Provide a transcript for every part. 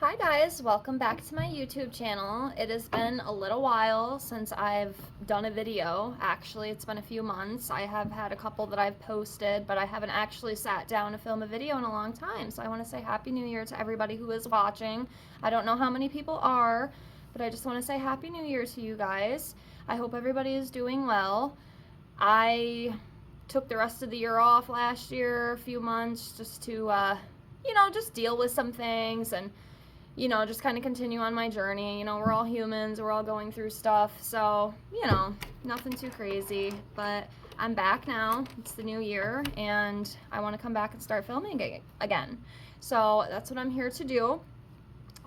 Hi guys, welcome back to my YouTube channel. It has been a little while since I've done a video. Actually, it's been a few months. I have had a couple that I've posted, but I haven't actually sat down to film a video in a long time. So I want to say Happy New Year to everybody who is watching. I don't know how many people are, but I just want to say Happy New Year to you guys. I hope everybody is doing well. I took the rest of the year off last year, a few months, just to, just deal with some things and just kind of continue on my journey. We're all humans, we're all going through stuff, so, nothing too crazy, but I'm back now. It's the new year, and I want to come back and start filming again. So that's what I'm here to do.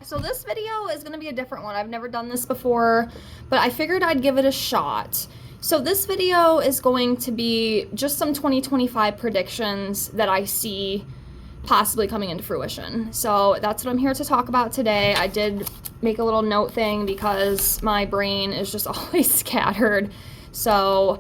So this video is going to be a different one. I've never done this before, but I figured I'd give it a shot. So this video is going to be just some 2025 predictions that I see possibly coming into fruition. So that's what I'm here to talk about today. I did make a little note thing because my brain is just always scattered. So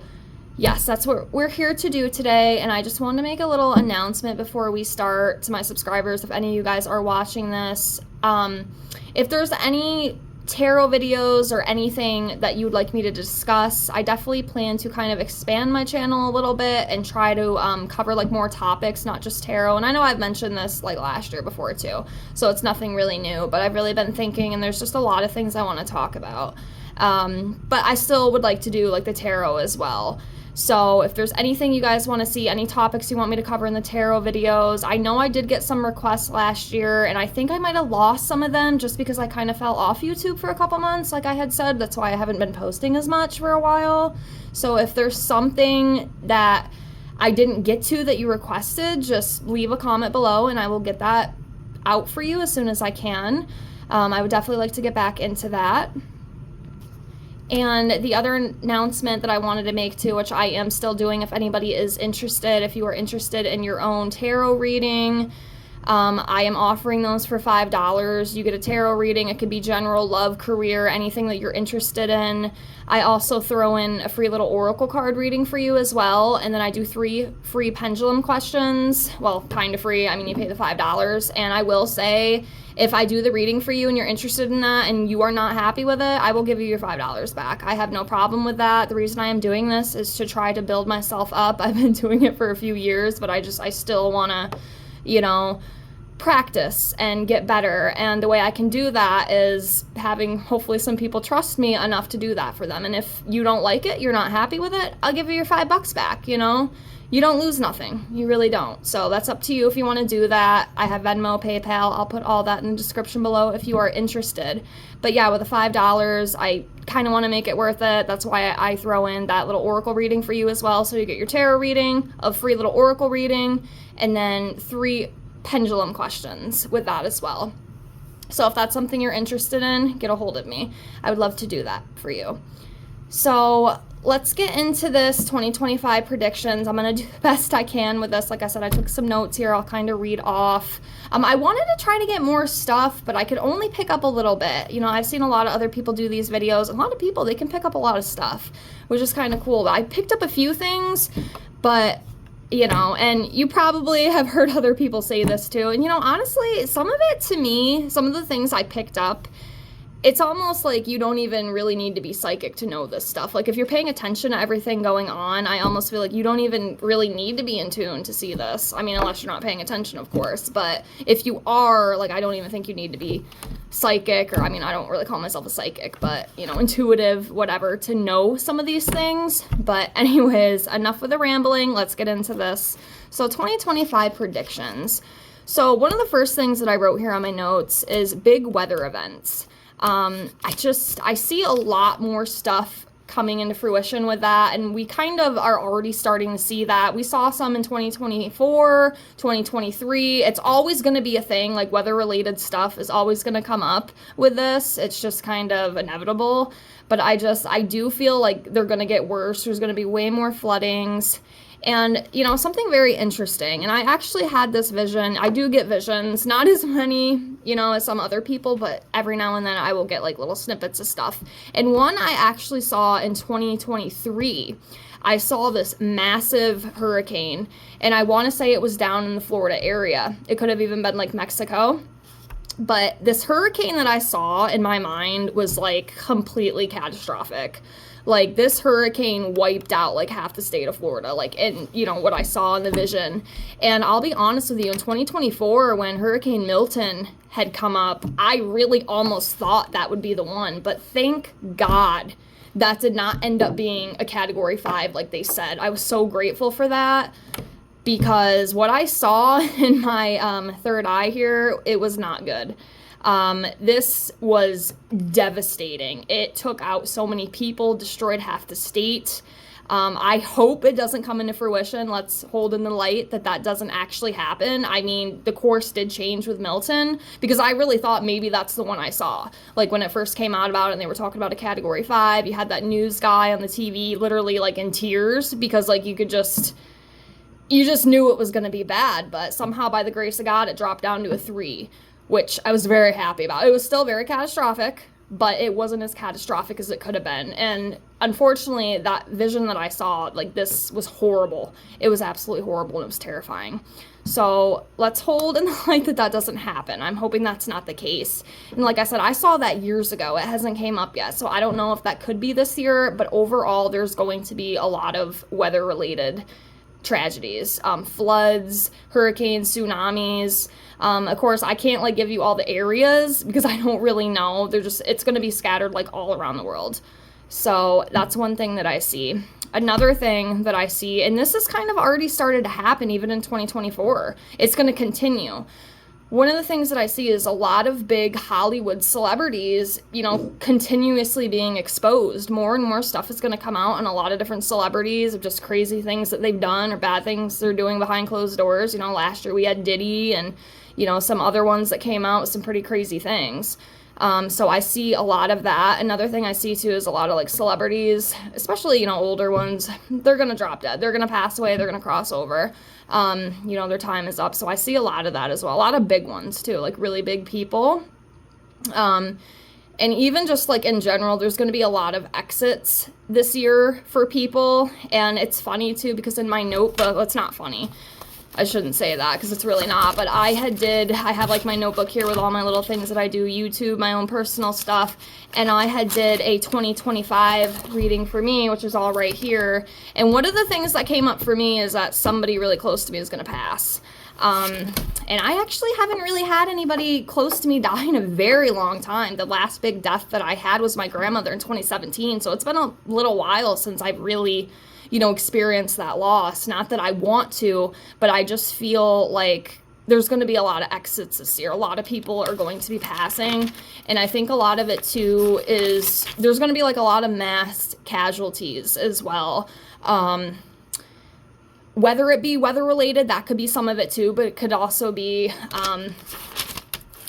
yes, that's what we're here to do today. And I just wanted to make a little announcement before we start to my subscribers. If any of you guys are watching this, if there's any tarot videos or anything that you would like me to discuss, I definitely plan to kind of expand my channel a little bit and try to cover like more topics, not just tarot. And I know I've mentioned this like last year before too, so it's nothing really new, but I've really been thinking, and there's just a lot of things I want to talk about. But I still would like to do like the tarot as well. So if there's anything you guys want to see, any topics you want me to cover in the tarot videos, I know I did get some requests last year, and I think I might have lost some of them just because I kind of fell off YouTube for a couple months, like I had said. That's why I haven't been posting as much for a while. So if there's something that I didn't get to that you requested, just leave a comment below and I will get that out for you as soon as I can. I would definitely like to get back into that. And the other announcement that I wanted to make too, which I am still doing if anybody is interested, if you are interested in your own tarot reading, I am offering those for $5. You get a tarot reading. It could be general, love, career, anything that you're interested in. I also throw in a free little oracle card reading for you as well. And then I do 3 free pendulum questions. Well, kind of free. I mean, you pay the $5. And I will say, if I do the reading for you and you're interested in that and you are not happy with it, I will give you your $5 back. I have no problem with that. The reason I am doing this is to try to build myself up. I've been doing it for a few years, but I still want to, practice and get better. And the way I can do that is having hopefully some people trust me enough to do that for them. And if you don't like it, you're not happy with it, I'll give you your $5 back. You don't lose nothing. You really don't. So that's up to you if you want to do that. I have Venmo, PayPal. I'll put all that in the description below if you are interested. But yeah, with the $5, I kind of want to make it worth it. That's why I throw in that little oracle reading for you as well. So you get your tarot reading, a free little oracle reading, and then 3 pendulum questions with that as well. So if that's something you're interested in, get a hold of me. I would love to do that for you. So let's get into this 2025 predictions. I'm going to do the best I can with this. Like I said, I took some notes here. I'll kind of read off. I wanted to try to get more stuff, but I could only pick up a little bit. I've seen a lot of other people do these videos. A lot of people, they can pick up a lot of stuff, which is kind of cool. I picked up a few things, but and you probably have heard other people say this too. And, honestly, some of it to me, some of the things I picked up, it's almost like you don't even really need to be psychic to know this stuff. Like, if you're paying attention to everything going on, I almost feel like you don't even really need to be in tune to see this. I mean, unless you're not paying attention, of course. But if you are, like, I don't even think you need to be psychic, or, I mean, I don't really call myself a psychic, but, intuitive, whatever, to know some of these things. But anyways, enough with the rambling. Let's get into this. So 2025 predictions. So one of the first things that I wrote here on my notes is big weather events. I see a lot more stuff coming into fruition with that, and we kind of are already starting to see that. We saw some in 2024, 2023. It's always going to be a thing. Like, weather-related stuff is always going to come up with this. It's just kind of inevitable. But I do feel like they're going to get worse. There's going to be way more floodings. And, something very interesting, and I actually had this vision. I do get visions, not as many, as some other people, but every now and then I will get like little snippets of stuff. And one I actually saw in 2023, I saw this massive hurricane, and I want to say it was down in the Florida area. It could have even been like Mexico. But this hurricane that I saw in my mind was like completely catastrophic. Like this hurricane wiped out like half the state of Florida, like in, you know, what I saw in the vision. And I'll be honest with you, in 2024, when Hurricane Milton had come up, I really almost thought that would be the one. But thank God that did not end up being a Category 5 like they said. I was so grateful for that, because what I saw in my third eye here, it was not good. This was devastating. It took out so many people, destroyed half the state. I hope it doesn't come into fruition. Let's hold in the light that that doesn't actually happen. I mean, the course did change with Milton, because I really thought maybe that's the one I saw. Like when it first came out about it and they were talking about a Category 5, you had that news guy on the TV literally like in tears, because like you just knew it was going to be bad, but somehow by the grace of God, it dropped down to a 3, which I was very happy about. It was still very catastrophic, but it wasn't as catastrophic as it could have been. And unfortunately, that vision that I saw, like this was horrible. It was absolutely horrible, and it was terrifying. So let's hold in the light that that doesn't happen. I'm hoping that's not the case. And like I said, I saw that years ago. It hasn't came up yet, so I don't know if that could be this year, but overall, there's going to be a lot of weather-related tragedies, floods, hurricanes, tsunamis. Of course, I can't like give you all the areas because I don't really know. It's going to be scattered like all around the world. So that's one thing that I see. Another thing that I see, and this has kind of already started to happen even in 2024, it's going to continue. One of the things that I see is a lot of big Hollywood celebrities, you know, continuously being exposed. More and more stuff is going to come out on a lot of different celebrities of just crazy things that they've done or bad things they're doing behind closed doors. You know, last year we had Diddy and, you know, some other ones that came out with some pretty crazy things. So I see a lot of that. Another thing I see too is a lot of like celebrities, especially, you know, older ones, they're going to drop dead. They're going to pass away. They're going to cross over. You know, their time is up. So I see a lot of that as well. A lot of big ones too, like really big people. And even just like in general, there's going to be a lot of exits this year for people. And it's funny too, because in my notebook, well, it's not funny. I shouldn't say that because it's really not, but I have like my notebook here with all my little things that I do, YouTube, my own personal stuff, and I had did a 2025 reading for me, which is all right here, and one of the things that came up for me is that somebody really close to me is going to pass. And I actually haven't really had anybody close to me die in a very long time. The last big death that I had was my grandmother in 2017, so it's been a little while since I've really, you know, experience that loss. Not that I want to, but I just feel like there's going to be a lot of exits this year. A lot of people are going to be passing. And I think a lot of it too is there's going to be like a lot of mass casualties as well. Whether it be weather related, that could be some of it too, but it could also be,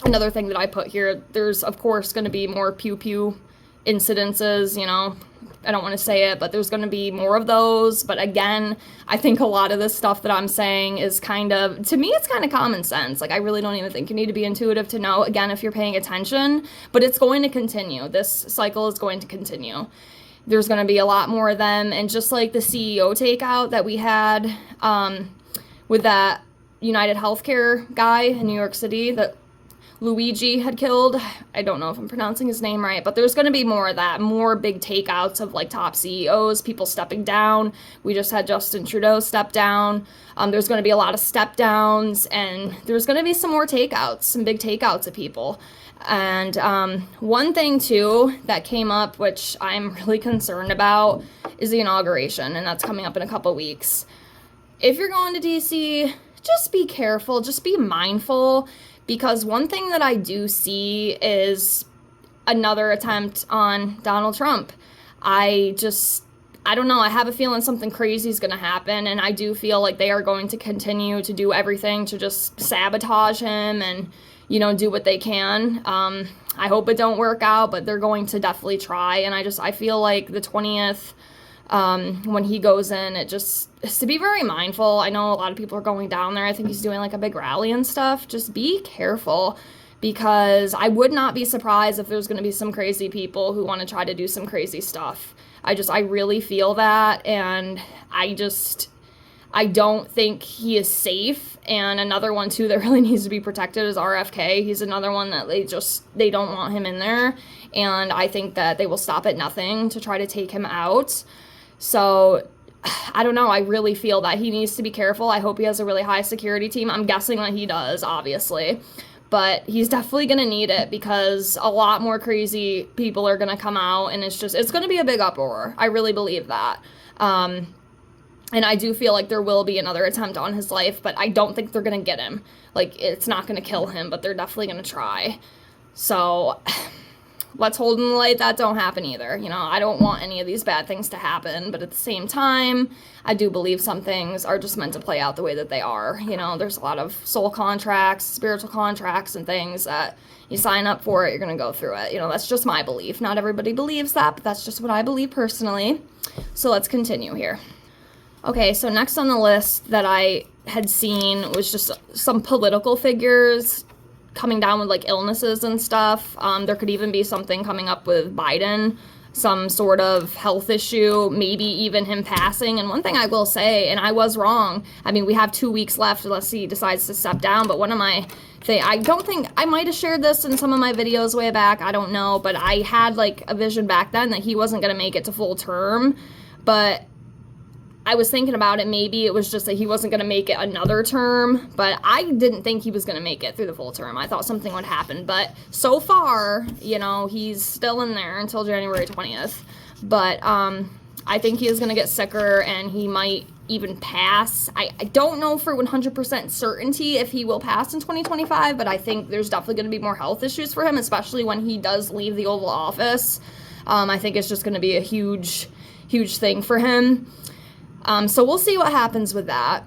another thing that I put here, there's of course going to be more pew pew incidences, you know, I don't want to say it, but there's going to be more of those. But again, I think a lot of this stuff that I'm saying is kind of, to me, it's kind of common sense. Like, I really don't even think you need to be intuitive to know, again, if you're paying attention, but it's going to continue. This cycle is going to continue. There's going to be a lot more of them. And just like the CEO takeout that we had with that United Healthcare guy in New York City that Luigi had killed. I don't know if I'm pronouncing his name right, but there's going to be more of that, more big takeouts of like top CEOs, people stepping down. We just had Justin Trudeau step down. There's going to be a lot of step downs, and there's going to be some more takeouts, some big takeouts of people. And one thing too that came up, which I'm really concerned about, is the inauguration, and that's coming up in a couple weeks. If you're going to DC, just be careful, just be mindful. Because one thing that I do see is another attempt on Donald Trump. I don't know. I have a feeling something crazy is going to happen. And I do feel like they are going to continue to do everything to just sabotage him and, you know, do what they can. I hope it don't work out, but they're going to definitely try. And I feel like the 20th, when he goes in, it just is to be very mindful. I know a lot of people are going down there. I think he's doing like a big rally and stuff. Just be careful, because I would not be surprised if there's going to be some crazy people who want to try to do some crazy stuff. I really feel that, and I don't think he is safe. And another one too that really needs to be protected is RFK. He's another one that they don't want him in there. And I think that they will stop at nothing to try to take him out. So I don't know. I really feel that he needs to be careful. I hope he has a really high security team. I'm guessing that he does, obviously. But he's definitely going to need it because a lot more crazy people are going to come out, and it's going to be a big uproar. I really believe that. And I do feel like there will be another attempt on his life, but I don't think they're going to get him. Like, it's not going to kill him, but they're definitely going to try. So let's hold in the light that don't happen either. You know, I don't want any of these bad things to happen, but at the same time, I do believe some things are just meant to play out the way that they are. You know, there's a lot of soul contracts, spiritual contracts, and things that you sign up for it, you're going to go through it. You know, that's just my belief. Not everybody believes that, but that's just what I believe personally. So let's continue here. Okay, so next on the list that I had seen was just some political figures coming down with like illnesses and stuff. There could even be something coming up with Biden, some sort of health issue, maybe even him passing. And one thing I will say, and I was wrong, I mean, we have 2 weeks left unless he decides to step down, but one of my I don't think, I might have shared this in some of my videos way back, I don't know, but I had like a vision back then that he wasn't going to make it to full term, but I was thinking about it, maybe it was just that he wasn't going to make it another term, but I didn't think he was going to make it through the full term. I thought something would happen, but so far, you know, he's still in there until January 20th, but I think he is going to get sicker, and he might even pass. I don't know for 100% certainty if he will pass in 2025, but I think there's definitely going to be more health issues for him, especially when he does leave the Oval Office. I think it's just going to be a huge thing for him. So we'll see what happens with that.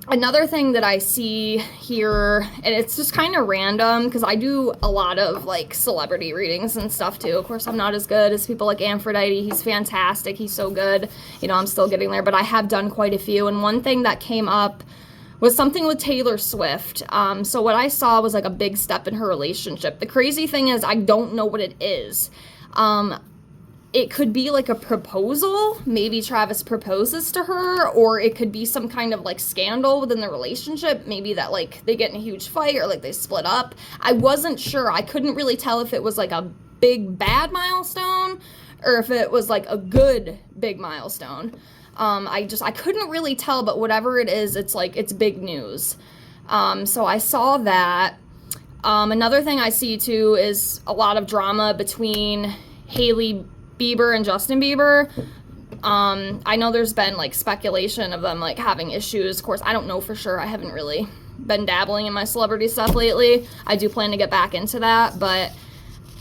Another thing that I see here, and it's just kind of random because I do a lot of like celebrity readings and stuff too. Of course, I'm not as good as people like Aphrodite. He's fantastic. He's so good. You know, I'm still getting there, but I have done quite a few. And one thing that came up was something with Taylor Swift. So what I saw was like a big step in her relationship. The crazy thing is I don't know what it is. It could be like a proposal. Maybe Travis proposes to her, or it could be some kind of like scandal within the relationship. Maybe that like they get in a huge fight or like they split up. I wasn't sure. I couldn't really tell if it was like a big bad milestone or if it was like a good big milestone. I couldn't really tell, but whatever it is, it's like, it's big news. So I saw that. Another thing I see too is a lot of drama between Hailey Bieber and Justin Bieber. I know there's been like speculation of them like having issues. Of course, I don't know for sure. I haven't really been dabbling in my celebrity stuff lately. I do plan to get back into that, but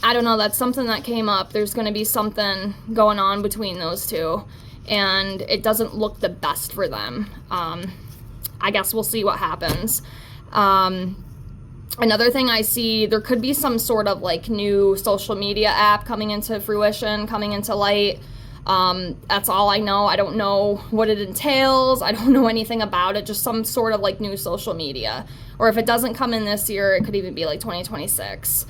I don't know. That's something that came up. There's going to be something going on between those two, and it doesn't look the best for them. I guess we'll see what happens. Another thing I see, there could be some sort of like new social media app coming into fruition, coming into light. That's all I know. I don't know what it entails. I don't know anything about it. Just some sort of like new social media. Or if it doesn't come in this year, it could even be like 2026.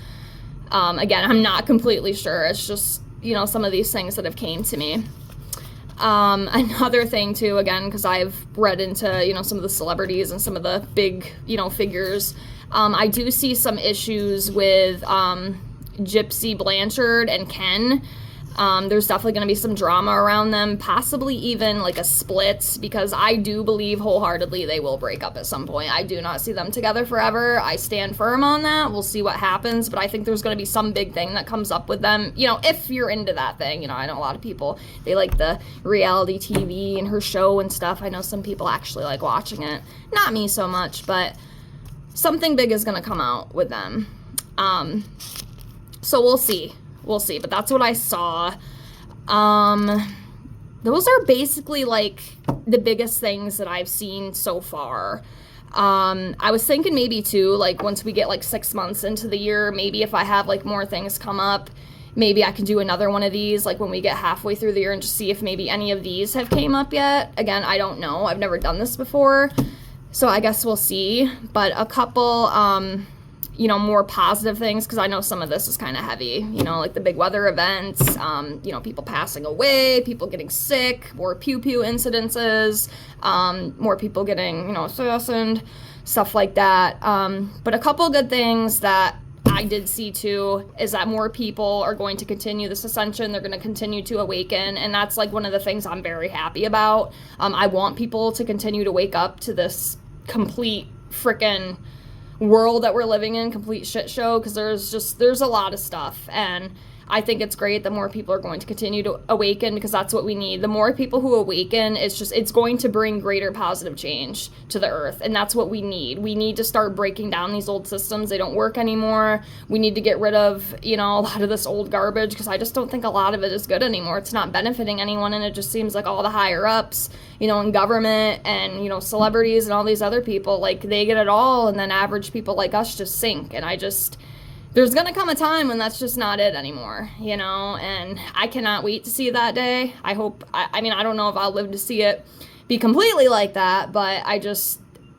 Again, I'm not completely sure. It's just, you know, some of these things that have came to me. Another thing too, again, because I've read into, you know, some of the celebrities and some of the big, you know, figures. I do see some issues with Gypsy Blanchard and Ken. There's definitely going to be some drama around them, possibly even like a split, because I do believe wholeheartedly they will break up at some point. I do not see them together forever. I stand firm on that. We'll see what happens, but I think there's going to be some big thing that comes up with them. You know, if you're into that thing, you know, I know a lot of people, they like the reality TV and her show and stuff. I know some people actually like watching it. Not me so much, but something big is going to come out with them. So we'll see, but that's what I saw. Those are basically like the biggest things that I've seen so far. I was thinking maybe too, like once we get like 6 months into the year, maybe if I have like more things come up, maybe I can do another one of these, like when we get halfway through the year, and just see if maybe any of these have came up yet. Again, I don't know. I've never done this before. So I guess we'll see. But a couple, you know, more positive things, because I know some of this is kind of heavy, you know, like the big weather events, you know, people passing away, people getting sick, more pew-pew incidences, more people getting, you know, assassinated, stuff like that. But a couple good things that I did see too is that more people are going to continue this ascension. They're going to continue to awaken, and that's like one of the things I'm very happy about. I want people to continue to wake up to this complete freaking world that we're living in, complete shit show, because there's a lot of stuff, and I think it's great that more people are going to continue to awaken, because that's what we need. The more people who awaken, it's going to bring greater positive change to the earth, and that's what we need. We need to start breaking down these old systems. They don't work anymore. We need to get rid of, you know, a lot of this old garbage, because I just don't think a lot of it is good anymore. It's not benefiting anyone, and it just seems like all the higher ups, you know, in government and, you know, celebrities and all these other people, like, they get it all, and then average people like us just sink. And there's going to come a time when that's just not it anymore, you know, and I cannot wait to see that day. I hope, I mean, I don't know if I'll live to see it be completely like that, but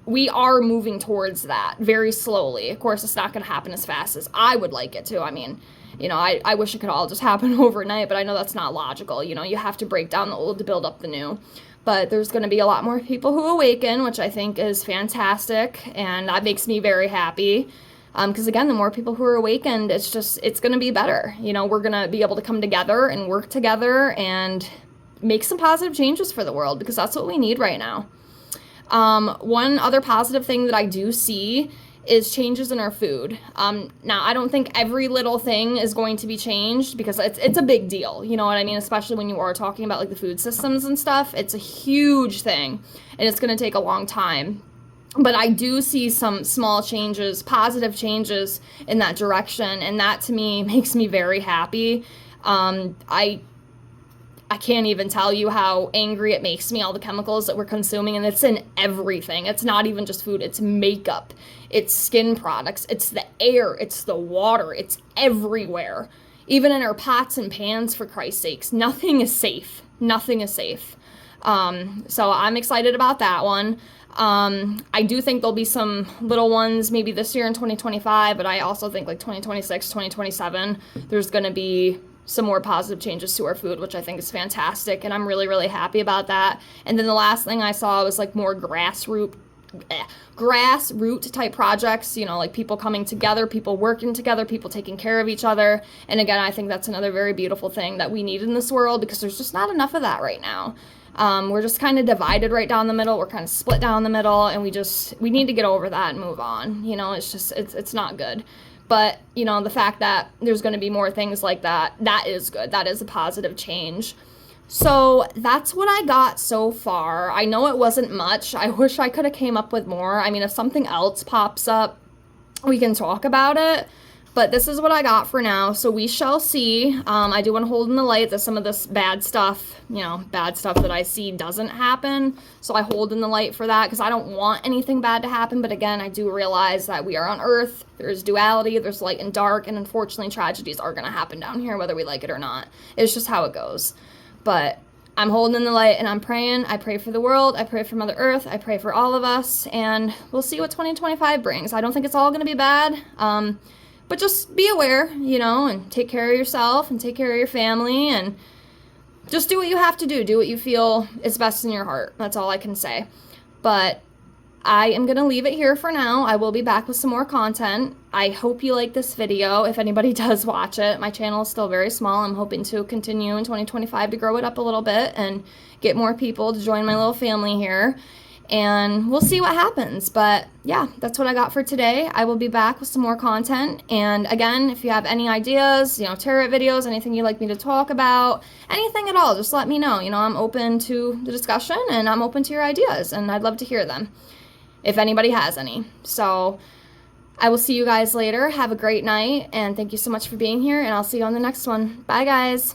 we are moving towards that very slowly. Of course, it's not going to happen as fast as I would like it to. I mean, you know, I wish it could all just happen overnight, but I know that's not logical. You know, you have to break down the old to build up the new. But there's going to be a lot more people who awaken, which I think is fantastic, and that makes me very happy. Because again, the more people who are awakened, it's going to be better. You know, we're going to be able to come together and work together and make some positive changes for the world, because that's what we need right now. One other positive thing that I do see is changes in our food. Now, I don't think every little thing is going to be changed, because it's a big deal. You know what I mean? Especially when you are talking about like the food systems and stuff. It's a huge thing, and it's going to take a long time. But I do see some small changes, positive changes in that direction, and that to me makes me very happy. I can't even tell you how angry it makes me, all the chemicals that we're consuming, and it's in everything. It's not even just food, it's makeup, it's skin products, it's the air, it's the water, it's everywhere. Even in our pots and pans, for Christ's sakes. Nothing is safe. Nothing is safe. So I'm excited about that one. I do think there'll be some little ones maybe this year in 2025, but I also think like 2026, 2027, there's going to be some more positive changes to our food, which I think is fantastic, and I'm really, really happy about that. And then the last thing I saw was like more grassroots type projects, you know, like people coming together, people working together, people taking care of each other. And again, I think that's another very beautiful thing that we need in this world, because there's just not enough of that right now. We're just kind of divided right down the middle. We're kind of split down the middle, and we need to get over that and move on. You know, it's not good. But, you know, the fact that there's going to be more things like that, that is good. That is a positive change. So that's what I got so far. I know it wasn't much. I wish I could have came up with more. I mean, if something else pops up, we can talk about it. But this is what I got for now, so we shall see. I do want to hold in the light that some of this bad stuff that I see doesn't happen. So I hold in the light for that, because I don't want anything bad to happen. But again, I do realize that we are on Earth. There's duality, there's light and dark, and unfortunately tragedies are going to happen down here, whether we like it or not. It's just how it goes. But I'm holding in the light, and I'm praying. I pray for the world. I pray for Mother Earth. I pray for all of us. And we'll see what 2025 brings. I don't think it's all going to be bad. But just be aware, you know, and take care of yourself and take care of your family, and just do what you have to do. Do what you feel is best in your heart. That's all I can say. But I am going to leave it here for now. I will be back with some more content. I hope you like this video, if anybody does watch it. My channel is still very small. I'm hoping to continue in 2025 to grow it up a little bit and get more people to join my little family here. And we'll see what happens. But yeah, that's what I got for today. I will be back with some more content. And again, if you have any ideas, you know, tarot videos, anything you'd like me to talk about, anything at all, just let me know. You know, I'm open to the discussion, and I'm open to your ideas, and I'd love to hear them if anybody has any. So I will see you guys later. Have a great night, and thank you so much for being here, and I'll see you on the next one. Bye, guys.